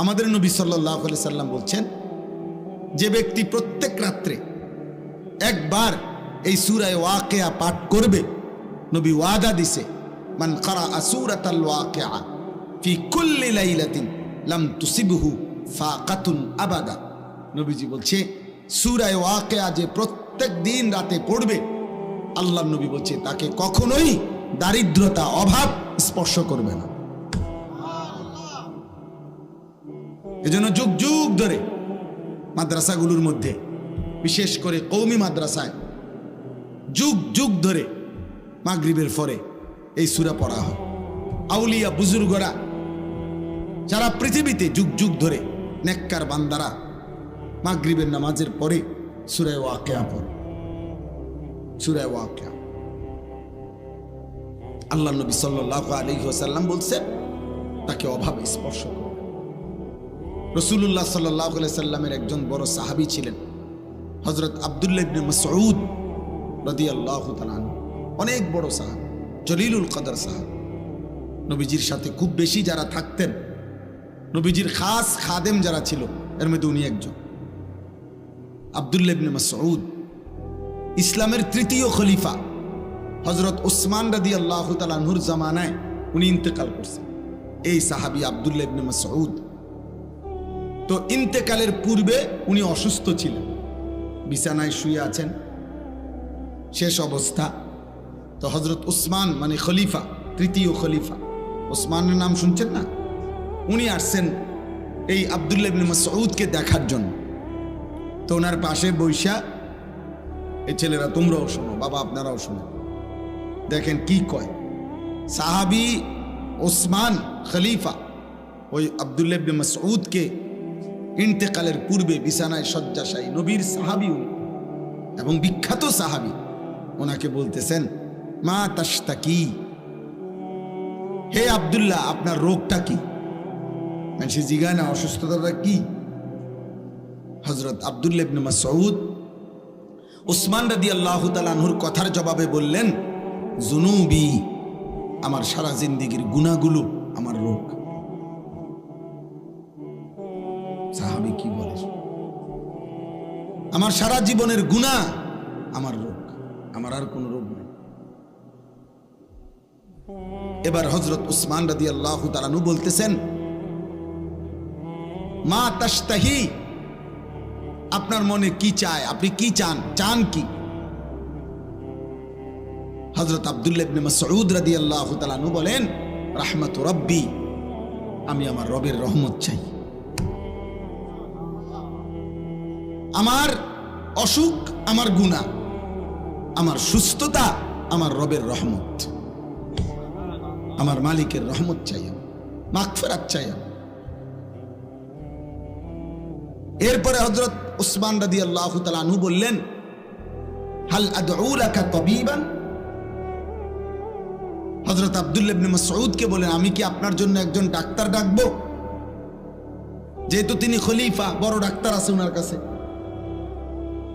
আমাদের নবী সাল্লাল্লাহু আলাইহি সাল্লাম বলছেন, যে ব্যক্তি প্রত্যেক রাত্রে একবার এই সূরা ওয়াকিয়া পাঠ করবে, নবী ওয়াদা দিছে, মান ক্বারাআ সূরাতাল ওয়াকিয়া ফি কুল্লি লাইলাতিন লাম তুসিবহু ফাকাতুন আবাদা। নবীজি বলছে, সূরা ওয়াকিয়া যে প্রত্যেক দিন রাতে পড়বে, আল্লাহর নবী বলছে তাকে কখনোই দারিদ্রতা, অভাব স্পর্শ করবে না। এজন্য যুগ যুগ ধরে মাদ্রাসাগুলোর মধ্যে, বিশেষ করে কওমি মাদ্রাসায় যুগ যুগ ধরে মাগরিবের পরে এই সূরা পড়া হয়। আউলিয়া বুজুর্গরা সারা পৃথিবীতে যুগ যুগ ধরে, নেককার বান্দারা মাগরিবের নামাজের পরে সূরা ওয়াকিয়া পড়ে। সূরা ওয়াকিয়া আল্লাহ নবী সাল্লাল্লাহু আলাইহি ওয়াসাল্লাম বলছেন তাকে অভাবে স্পর্শ করবে। রাসূলুল্লাহ সাল্লাল্লাহু আলাইহি সাল্লামের একজন বড় সাহাবী ছিলেন হযরত আব্দুল্লাহ ইবনে মাসউদ রাদিয়াল্লাহু তাআলা আনহু। অনেক বড় সাহাবী, জলিলুল কদর সাহাবী। নবীজির সাথে খুব বেশি যারা থাকতেন, নবীজির খাস খাদেম যারা ছিল, এর মধ্যে উনি একজন। আব্দুল্লাহ ইবনে মাসউদ ইসলামের তৃতীয় খলিফা হযরত উসমান রাদিয়াল্লাহু তাআলা আনহুর জামানায় উনি ইন্তেকাল করছেন। এই সাহাবী আব্দুল্লাহ ইবনে মাসউদ, তো ইন্তেকালের পূর্বে উনি অসুস্থ ছিলেন, বিছানায় শুয়ে আছেন, শেষ অবস্থা। তো হযরত উসমান মানে খলিফা, তৃতীয় খলিফা উসমানের নাম শুনছেন না, উনি আসছেন এই আব্দুল্লাহ ইবনে মাসউদকে দেখার জন্য। তো ওনার পাশে বৈশা, এই ছেলেরা তোমরাও শোনো, বাবা আপনারাও শোনো, দেখেন কি কয়। সাহাবী ওসমান খলিফা ওই আব্দুল্লাহ ইবনে মাসউদকে ইন্তেকালের পূর্বে বিছানায় শয্যাশায়ী, নবীর সাহাবী উনি এবং বিখ্যাত সাহাবী, ওনাকে বলতেছেন, মা তাশতাকি, হে আব্দুল্লাহ আপনার রোগটা কি? সে জিজ্ঞাসা না অসুস্থতাটা কি? হযরত আব্দুল্লাহ ইবনে মাসউদ উসমান রাদিয়াল্লাহু তাআলা আনহুর কথার জবাবে বললেন, জুনুবি, আমার সারা জিন্দেগীর গুনাহগুলো আমার রোগ। সাহাবী কি বলে, আমার সারা জীবনের গুনাহ আমার রোগ, আমার আর কোনো রোগ নেই। এবার হযরত উসমান রাদিয়াল্লাহু তাআলা আনহু বলতেছেন, মা তাশতাহি, আপনার মনে কি চায়, আপনি কি চান, চান কি? হযরত আব্দুল্লাহ ইবনে মাসউদ রাদিয়াল্লাহু তাআলা আনহু বলেন, রাহমাতু রাব্বি, আমি আমার রবের রহমত চাই। আমার অসুখ আমার গুনাহ, আমার সুস্থতা আমার রবের রহমত, আমার মালিকের রহমত চাই, মাগফিরাত চাই। এরপরে হযরত উসমান রাদিয়াল্লাহু তাআলা আনহু বললেন, হাল আদউ লাকা তাবিবান, হযরত আব্দুল্লাহ ইবনে মাসউদকে বলেন, আমি কি আপনার জন্য একজন ডাক্তার ডাকবো? যেহেতু তিনি খলিফা, বড় ডাক্তার আছে ওনার কাছে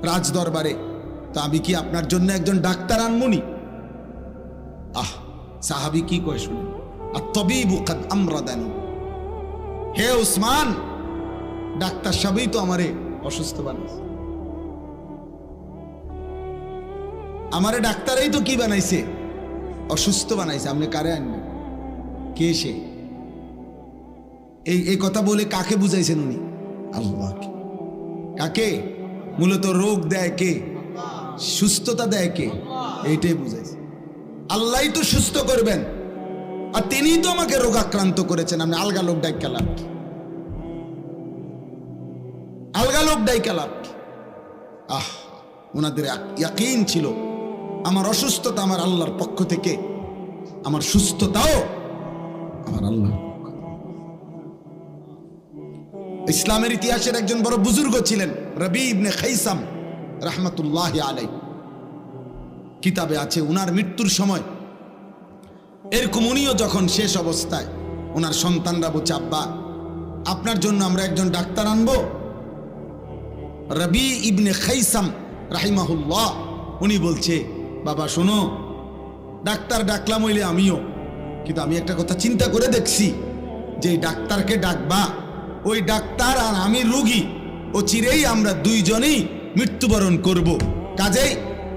রাজ দরবারে, তো আমি কি আপনার জন্য একজন ডাক্তার আনমুনি? সাহাবী কি কয় শুনুন, আত-তাবিবু কাদ আমরাদানি, হে উসমান, ডাক্তার সবই তো আমারে অসুস্থ বানাইছে, আমারে ডাক্তারই তো কি বানাইছে, অসুস্থ বানাইছে, আপনি কারে আনবেন? কে সে? এই কথা বলে কাকে বুঝাইছেন উনি? আল্লাহকে। কাকে? মূলত রোগ দেয় কে, সুস্থতা দেয় কে, এইটাই বুঝাইছে। আল্লাহই তো সুস্থ করবেন, আর তিনিই তো আমাকে রোগাক্রান্ত করেছেন। আমি আলগা লোক ডাইকা লাভ কি? আলগা লোক ডাইকা লাভ কি? ওনাদের ইয়াকিন ছিল, আমার অসুস্থতা আমার আল্লাহর পক্ষ থেকে, আমার সুস্থতাও আমার আল্লাহর পক্ষ। ইসলামের ইতিহাসের একজন বড় বুজুর্গ ছিলেন রবি ইবনে খাইসাম রাহমাতুল্লাহি আলাইহি, কিতাবে আছে উনার মৃত্যুর সময় এরকম, উনিও যখন শেষ অবস্থায়, ওনার সন্তানরা বলছে, আব্বা আপনার জন্য আমরা একজন ডাক্তার আনবো। রবি ইবনে খাইসাম রাহিমাহুল্লাহ উনি বলছে, বাবা শোনো, ডাক্তার ডাকলাম হইলে আমিও, কিন্তু আমি একটা কথা চিন্তা করে দেখছি, যে ডাক্তারকে ডাকবা ওই ডাক্তার আর আমি রোগী, ও চিরেই আমরা দুইজনেই মৃত্যুবরণ করব। কাজেই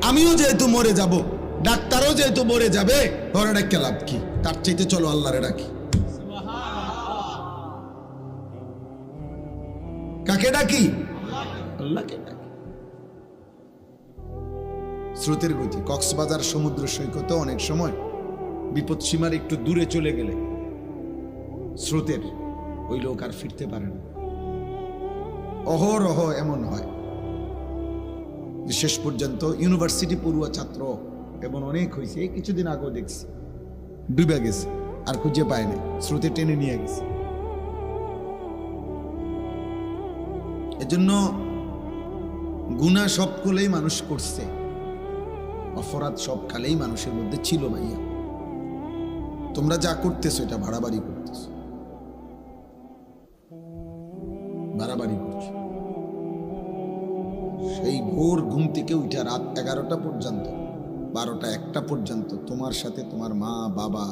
আমিও যেহেতু মরে যাব, ডাক্তারও যেহেতু মরে যাবে, ঘরে ডাক্তার লাভ কি? তার চাইতে চলো আল্লাহরে ডাকি। কাকে ডাকি? আল্লাহকে ডাকি। স্রোতের গতি। কক্সবাজার সমুদ্র সৈকতে অনেক সময় বিপদ সীমার একটু দূরে চলে গেলে স্রোতের ওই লোক আর ফিরতে পারে না। অহরহ এমন হয় যে শেষ পর্যন্ত ইউনিভার্সিটি পড়ুয়া ছাত্র এমন অনেক হয়েছে, এই কিছুদিন আগেও দেখছি, ডুবে গেছে আর খুঁজে পায় না, স্রোতে টেনে নিয়ে গেছে। এজন্য গুনাহ সব কালেই মানুষ করছে, অপরাধ সব কালেই মানুষের মধ্যে ছিল। ভাইয়া, তোমরা যা করতেছো এটা বাড়াবাড়ি করতেছো, বাড়াবাড়ি করছো। সেই ভোর ঘুম থেকে উঠে রাত 11টা পর্যন্ত, 12টা 1টা পর্যন্ত তোমার সাথে তোমার মা বাবা,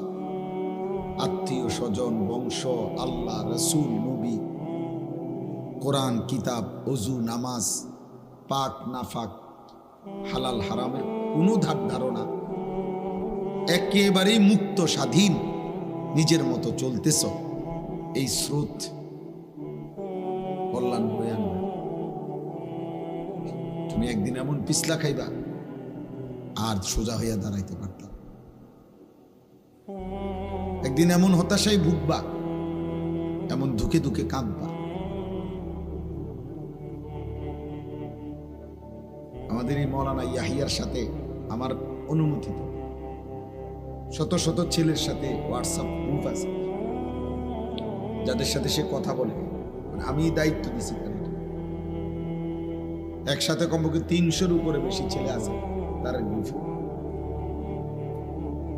আত্মীয় স্বজন, বংশ, আল্লাহ, রসুল, নবী, কোরআন, কিতাব, ওযু, নামাজ, পাক নাফাক, হালাল হারামের কোনো ধারণা, একেবারেই মুক্ত স্বাধীন নিজের মতো চলতেছ। এই স্রোত কল্যাণ বয়ে আনবে। তুমি একদিন এমন পিছলা খাইবা আর সোজা হইয়া দাঁড়াইতে পারতাম। একদিন এমন হতাশায় ভুগবা, এমন ধুকে ধুকে কাঁদবা। আমাদের এই মৌলানা ইয়াহিয়ার সাথে আমার অনুমতি, শত শত ছেলের সাথে হোয়াটসঅ্যাপ গ্রুপ আছে যাদের সাথে সে কথা বলে, আমি দায়িত্ব দিছি। একসাথে কমপক্ষে 300-র উপরে বেশি ছেলে আছে তার গ্রুপে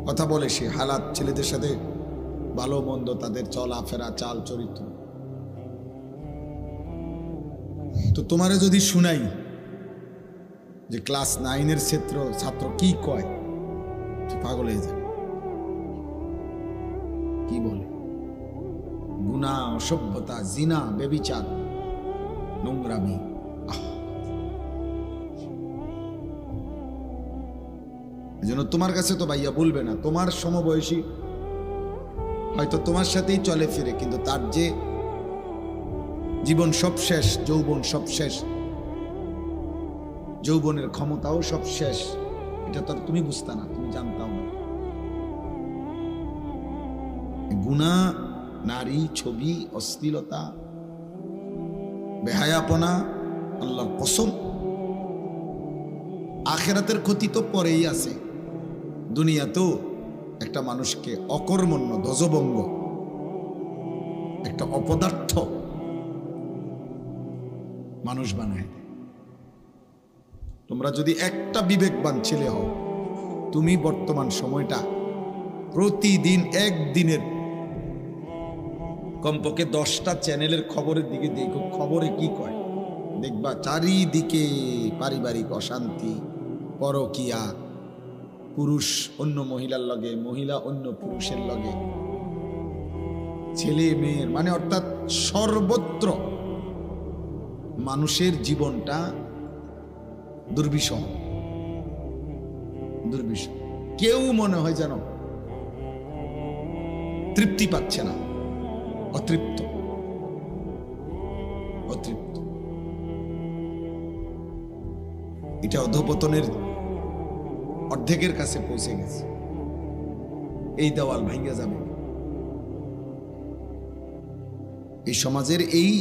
কথা বলে। সে হালাত, ছেলেদের সাথে ভালো মন্দ, তাদের চলাফেরা, চাল চরিত্র। তো তোমারে যদি শুনাই যে ক্লাস 9-এর ছাত্র কি কয়, পাগল হয়ে যায়। কি বলে? গুনাহ, অসভ্যতা, জিনা, ব্যভিচার, নোংরামি। এজন্য তোমার কাছে তো ভাইয়া বলবে না, তোমার সমবয়সী হয়তো তোমার সাথেই চলে ফিরে, কিন্তু তার যে জীবন সব শেষ, যৌবন সব শেষ, যৌবনের ক্ষমতাও সব শেষ, এটা তো তুমি বুঝতা না, তুমি জানতাও না। গুনাহ, নারী, ছবি, অশ্লীলতা, বেহায়াপনা, আল্লাহর কসম আখিরাতের ক্ষতি তো পরেই আছে। দুনিয়াতেও একটা মানুষকে অকর্মণ্য, ধ্বজভঙ্গ, একটা অপদার্থ মানুষ বানায়। তোমরা যদি একটা বিবেকবান ছেলে হও, তুমি বর্তমান সময়টা প্রতিদিন একদিনের কমপক্ষে 10টা চ্যানেলের খবরের দিকে দেখো, খবরে কি কয় দেখবা। চারিদিকে পারিবারিক অশান্তি, পরকিয়া, পুরুষ অন্য মহিলার লগে, মহিলা অন্য পুরুষের লগে, ছেলে মেয়ের, মানে অর্থাৎ সর্বত্র মানুষের জীবনটা দুর্বিষহ, দুর্বিষহ। কেউ মনে হয় যেন তৃপ্তি পাচ্ছে না, অতৃপ্ত, অতৃপ্ত। এটা অধঃপতনের অর্ধেকের কাছে পৌঁছে গেছে। এই দেওয়াল ভাঙা যাবে। এই সমাজের এই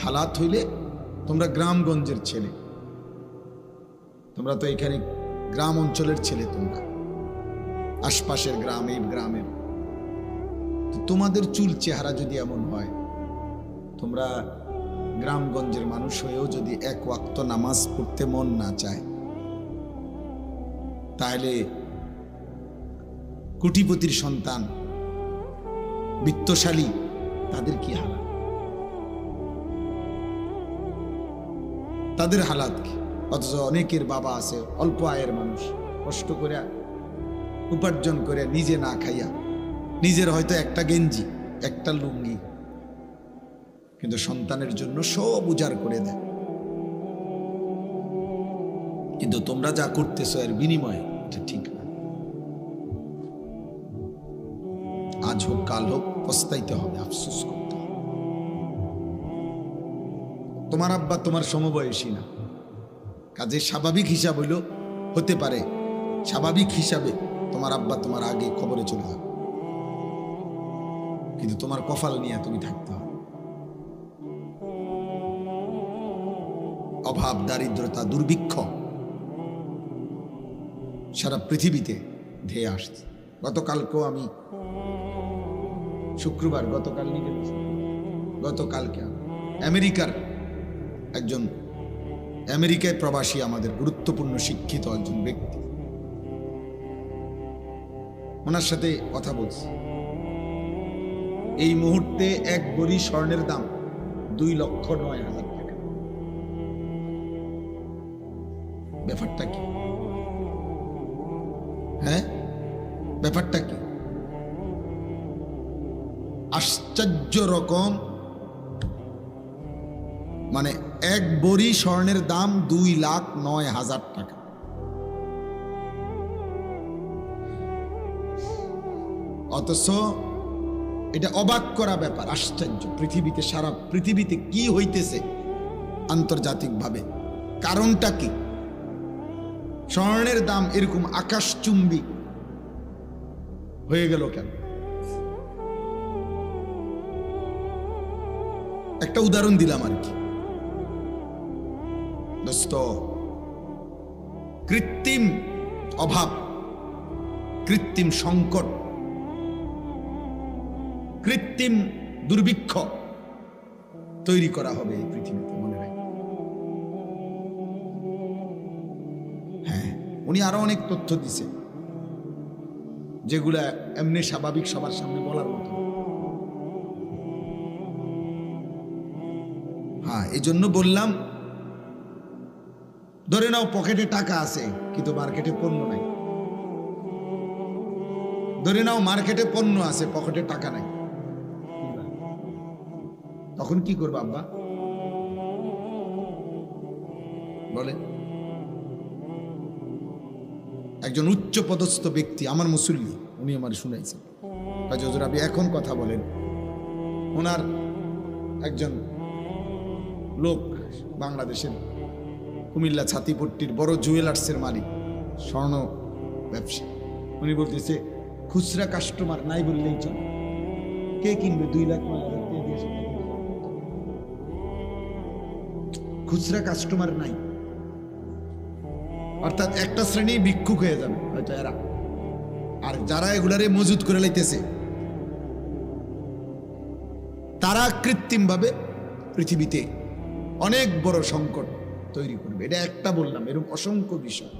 হালাত হইলে, তোমরা গ্রামগঞ্জের ছেলে, তোমরা তো এখানে গ্রাম অঞ্চলের ছেলে, তোমরা আশপাশের গ্রাম, এই গ্রামের, তোমাদের চুল চেহারা যদি এমন হয়, তোমরা গ্রামগঞ্জের মানুষ হয়েও যদি এক ওয়াক্ত নামাজ পড়তে মন না চায়, তাহলে কোটিপতির সন্তান, বিত্তশালী, তাদের কি হালাত? তাদের হালাত কি? অথচ অনেকের বাবা আছে অল্প আয়ের মানুষ, কষ্ট করে উপার্জন করে নিজে না খাইয়া, নিজের হয়তো একটা গেঞ্জি, একটা লুঙ্গি, কিন্তু সন্তানের জন্য সব উজাড় করে দেয়। কিন্তু তোমরা যা করতেছো এর বিনিময়ে এটা ঠিক না। আজ হোক কাল হোক পস্তাইতে হবে, আফসোস করতে হবে। তোমার আব্বা তোমার সমবয়সী না, কাজে স্বাভাবিক হিসাব হইল হতে পারে স্বাভাবিক হিসাবে তোমার আব্বা তোমার আগে কবরে চলে যাবে, কিন্তু তোমার কপাল নিয়ে তুমি থাকতে হবে। অভাব, দারিদ্রতা, দুর্ভিক্ষ সারা পৃথিবীতে ধেয়ে আসছে। গতকালকেও আমি শুক্রবার, গতকালকে আমেরিকার একজন আমেরিকায় প্রবাসী আমাদের গুরুত্বপূর্ণ শিক্ষিত একজন ব্যক্তি, ওনার সাথে কথা বলছি। এই মুহূর্তে এক ভরি স্বর্ণের দাম 2,09,000 টাকা। ব্যাপারটা কি? হ্যাঁ, ব্যাপারটা কি? আশ্চর্য রকম, মানে এক ভরি স্বর্ণের দাম 2,09,000 টাকা। অথচ এটা অবাক করা ব্যাপার, আশ্চর্য। পৃথিবীতে, সারা পৃথিবীতে কি হইতেছে আন্তর্জাতিকভাবে, কারণটা কি? স্বর্ণের দাম এরকম আকাশচুম্বী হয়ে গেল কেন? একটা উদাহরণ দিলাম আর কি দোস্ত। কৃত্রিম অভাব, কৃত্রিম সংকট, কৃত্রিম দুর্ভিক্ষ তৈরি করা হবে এই পৃথিবীতে, মনে রাখ। হ্যাঁ, উনি আরো অনেক তথ্য দিছে যেগুলা এমনি স্বাভাবিক সবার সামনে বলার মতো। হ্যাঁ, এই জন্য বললাম, ধরে নাও পকেটে টাকা আছে কিন্তু মার্কেটে পণ্য নাই। ধরে নাও মার্কেটে পণ্য আছে, পকেটে টাকা নাই, তখন কি করবে আব্বা? বলে। একজন উচ্চ পদস্থ ব্যক্তি, আমার মুসল্লি, উনি আমার শুনাইছেন, হুজুর আপনি এখন কথা বলেন। ওনার একজন লোক, বাংলাদেশের কুমিল্লা ছাতিপট্টির বড় জুয়েলার্সের মালিক, স্বর্ণ ব্যবসা, উনি বলতেছে খুচরা কাস্টমার নাই বললেই চলে। কে কিনবে 2,09,000 খুচরা কাস্টমার নাই, অর্থাৎ একটা শ্রেণী ভিক্ষুক হয়ে যাবে হয়তো এরা। আর যারা এগুলারে মজুদ করে লাইতেছে তারা কৃত্রিম ভাবে পৃথিবীতে অনেক বড় সংকট তৈরি করবে। এটা একটা বললাম, এরকম অসংখ্য বিষয়।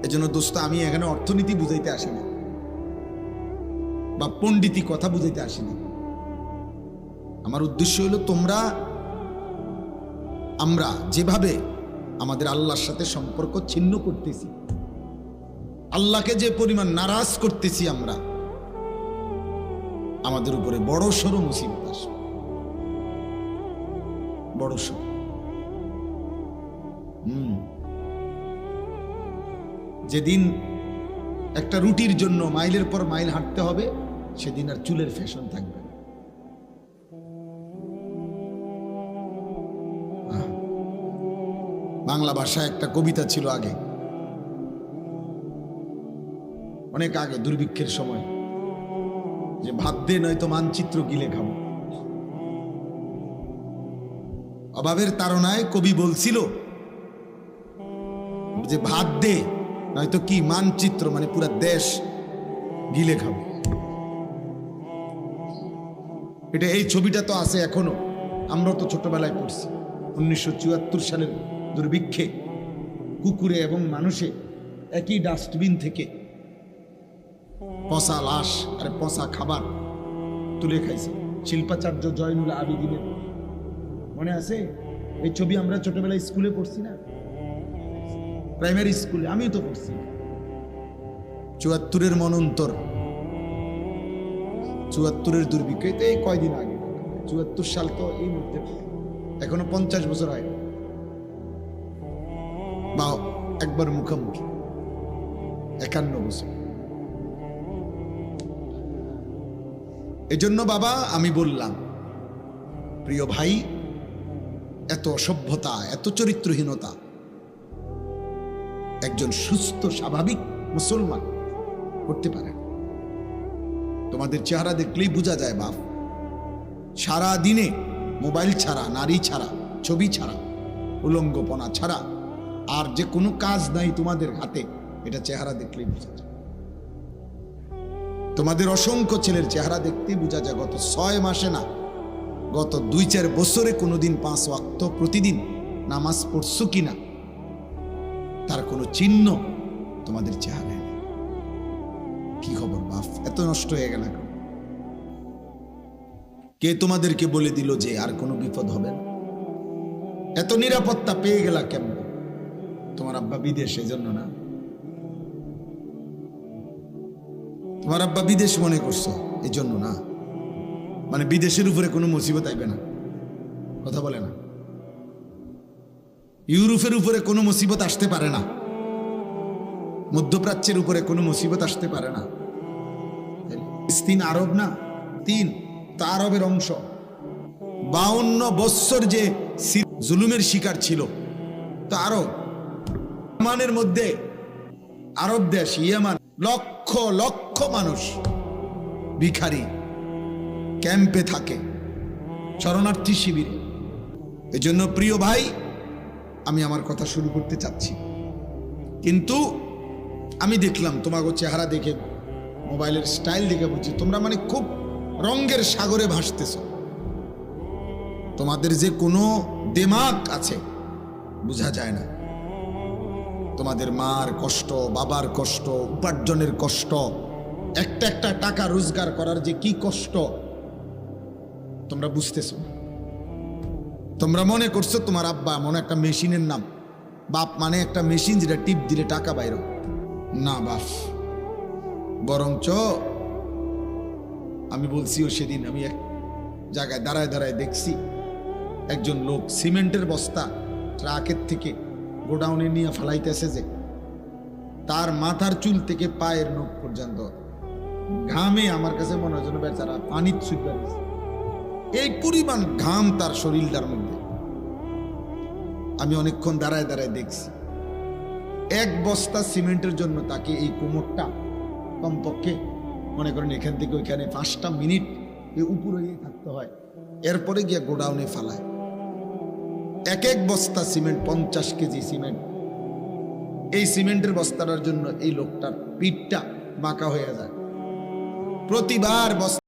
এজন্য দোস্ত, আমি এখানে অর্থনীতি বুঝাইতে আসিনি বা পণ্ডিতি কথা বুঝাইতে আসিনি। আমার উদ্দেশ্য হলো আমরা যেভাবে আমাদের আল্লাহর সাথে সম্পর্ক ছিন্ন করতেছি, আল্লাহকে যে পরিমাণ নারাজ করতেছি আমরা, আমাদের উপরে বড় সড় মুসিবত আসবে, বড় সড়। যেদিন একটা রুটির জন্য মাইলের পর মাইল হাঁটতে হবে, সেদিন আর চুলের ফ্যাশন থাকবে। বাংলা ভাষায় একটা কবিতা ছিল আগে, অনেক আগে, দুর্ভিক্ষের সময়, যে ভাত দে নয়তো মানচিত্র গিলে খাবো। অভাবের তাড়নায় কবি বলছিল যে ভাত দে নয়তো কি মানচিত্র, মানে পুরা দেশ গিলে খাবো। এটা, এই ছবিটা তো আছে এখনো, আমরা তো ছোটবেলায় পড়ছি। 1974 সালের দুর্ভিক্ষে কুকুরে এবং মানুষে একই ডাস্টবিন থেকে পচা লাশ আর পচা খাবার তুলে খাইছে। শিল্পাচার্য জয়নুল আবেদিনের মনে আছে এই ছবি? আমরা ছোটবেলায় স্কুলে পড়ছি না, প্রাইমারি স্কুলে, আমিও তো পড়ছি। 74-এর মনন্তর, 74-এর দুর্ভিক্ষ, এই কয়দিন আগে। 74 সাল তো এই মুহূর্তে, এখনো 50 বছর হয় বা একবার মুখোমুখি 51 বছর। এজন্য বাবা আমি বললাম, প্রিয় ভাই, এত অসভ্যতা, এত চরিত্রহীনতা একজন সুস্থ স্বাভাবিক মুসলমান করতে পারে। তোমাদের চেহারা দেখলেই বোঝা যায় বাপ, সারা দিনে মোবাইল ছাড়া, নারী ছাড়া, ছবি ছাড়া, উলঙ্গপনা ছাড়া আর যে কোনো কাজ নাই তোমাদের হাতে, এটা চেহারা দেখলেই বোঝা যায়। তোমাদের অসংখ্য ছেলের চেহারা দেখতেই বোঝা যায় গত 6 মাসে না, গত 2-4 বছরে কোনোদিন 5 ওয়াক্ত প্রতিদিন নামাজ পড়ছো কিনা তার কোনো চিহ্ন তোমাদের চেহারায় নেই। কি খবর বাপ, এত নষ্ট হয়ে গেল? কে তোমাদেরকে বলে দিল যে আর কোনো বিপদ হবে না? এত নিরাপত্তা পেয়ে গেলা কেমন? তোমার আব্বা বিদেশ, এই জন্য না? তোমার আব্বা বিদেশ মনে করছো এই জন্য না? মানে বিদেশের উপরে কোনো মুসিবত আইবে না, কথা বলে না? ইউরোপের উপরে কোনো মুসিবত আসতে পারে না, মধ্যপ্রাচ্যের উপরে কোনো মুসিবত আসতে পারে না। ফিলিস্তিন আরব না? 3 তা আরবের অংশ। 52 বৎসর যে জুলুমের শিকার ছিল তা আরব। ইয়ামানের মধ্যে, আরব দেশ ইয়ামান, লক্ষ লক্ষ মানুষ ভিখারি ক্যাম্পে থাকে, শরণার্থী শিবিরে। এজন্য প্রিয় ভাই, আমি আমার কথা শুরু করতে চাচ্ছি, কিন্তু আমি দেখলাম তোমাকে চেহারা দেখে, মোবাইলের স্টাইল দেখে বুঝছি তোমরা মানে খুব রঙের সাগরে ভাসতেছ। তোমাদের যে কোনো দিমাগ আছে বোঝা যায় না। তোমাদের মার কষ্ট, বাবার কষ্ট, উপার্জনের কষ্ট, একটা একটা টাকা রোজগার করার যে কি কষ্ট তোমরা বুঝতেছ না। তোমরা মনে করছো তোমার আব্বা মনে একটা মেশিনের নাম, বাপ মানে একটা মেশিন যেটা টিপ দিলে টাকা বাইর। না বাপ, বরঞ্চ আমি বলছিও সেদিন, আমি এক জায়গায় দাঁড়ায় দাঁড়ায় দেখছি একজন লোক সিমেন্টের বস্তা ট্রাকের থেকে গোডাউনে নিয়ে ফেলাইতেছে, যে তার মাথার চুল থেকে পায়ের নখ পর্যন্ত ঘামে, আমার কাছে মনে হয় যেন বেচারা পানির ছুটে, এই পরিমাণ ঘাম তার শরীরটার মধ্যে। আমি অনেকক্ষণ দাঁড়ায় দাঁড়ায় দেখছি। 1 বস্তা সিমেন্টের জন্য তাকে এই কোমরটা কমপক্ষে মনে করেন এখান থেকে ওইখানে 5টা মিনিট উপরে গিয়ে থাকতে হয়, এরপরে গিয়ে গোডাউনে ফালায়। 1 বস্তা সিমেন্ট, 50 কেজি সিমেন্ট। এই সিমেন্টের বস্তাটার জন্য এই লোকটার পিঠটা বাঁকা হয়ে যায়। প্রতিবার বস্তা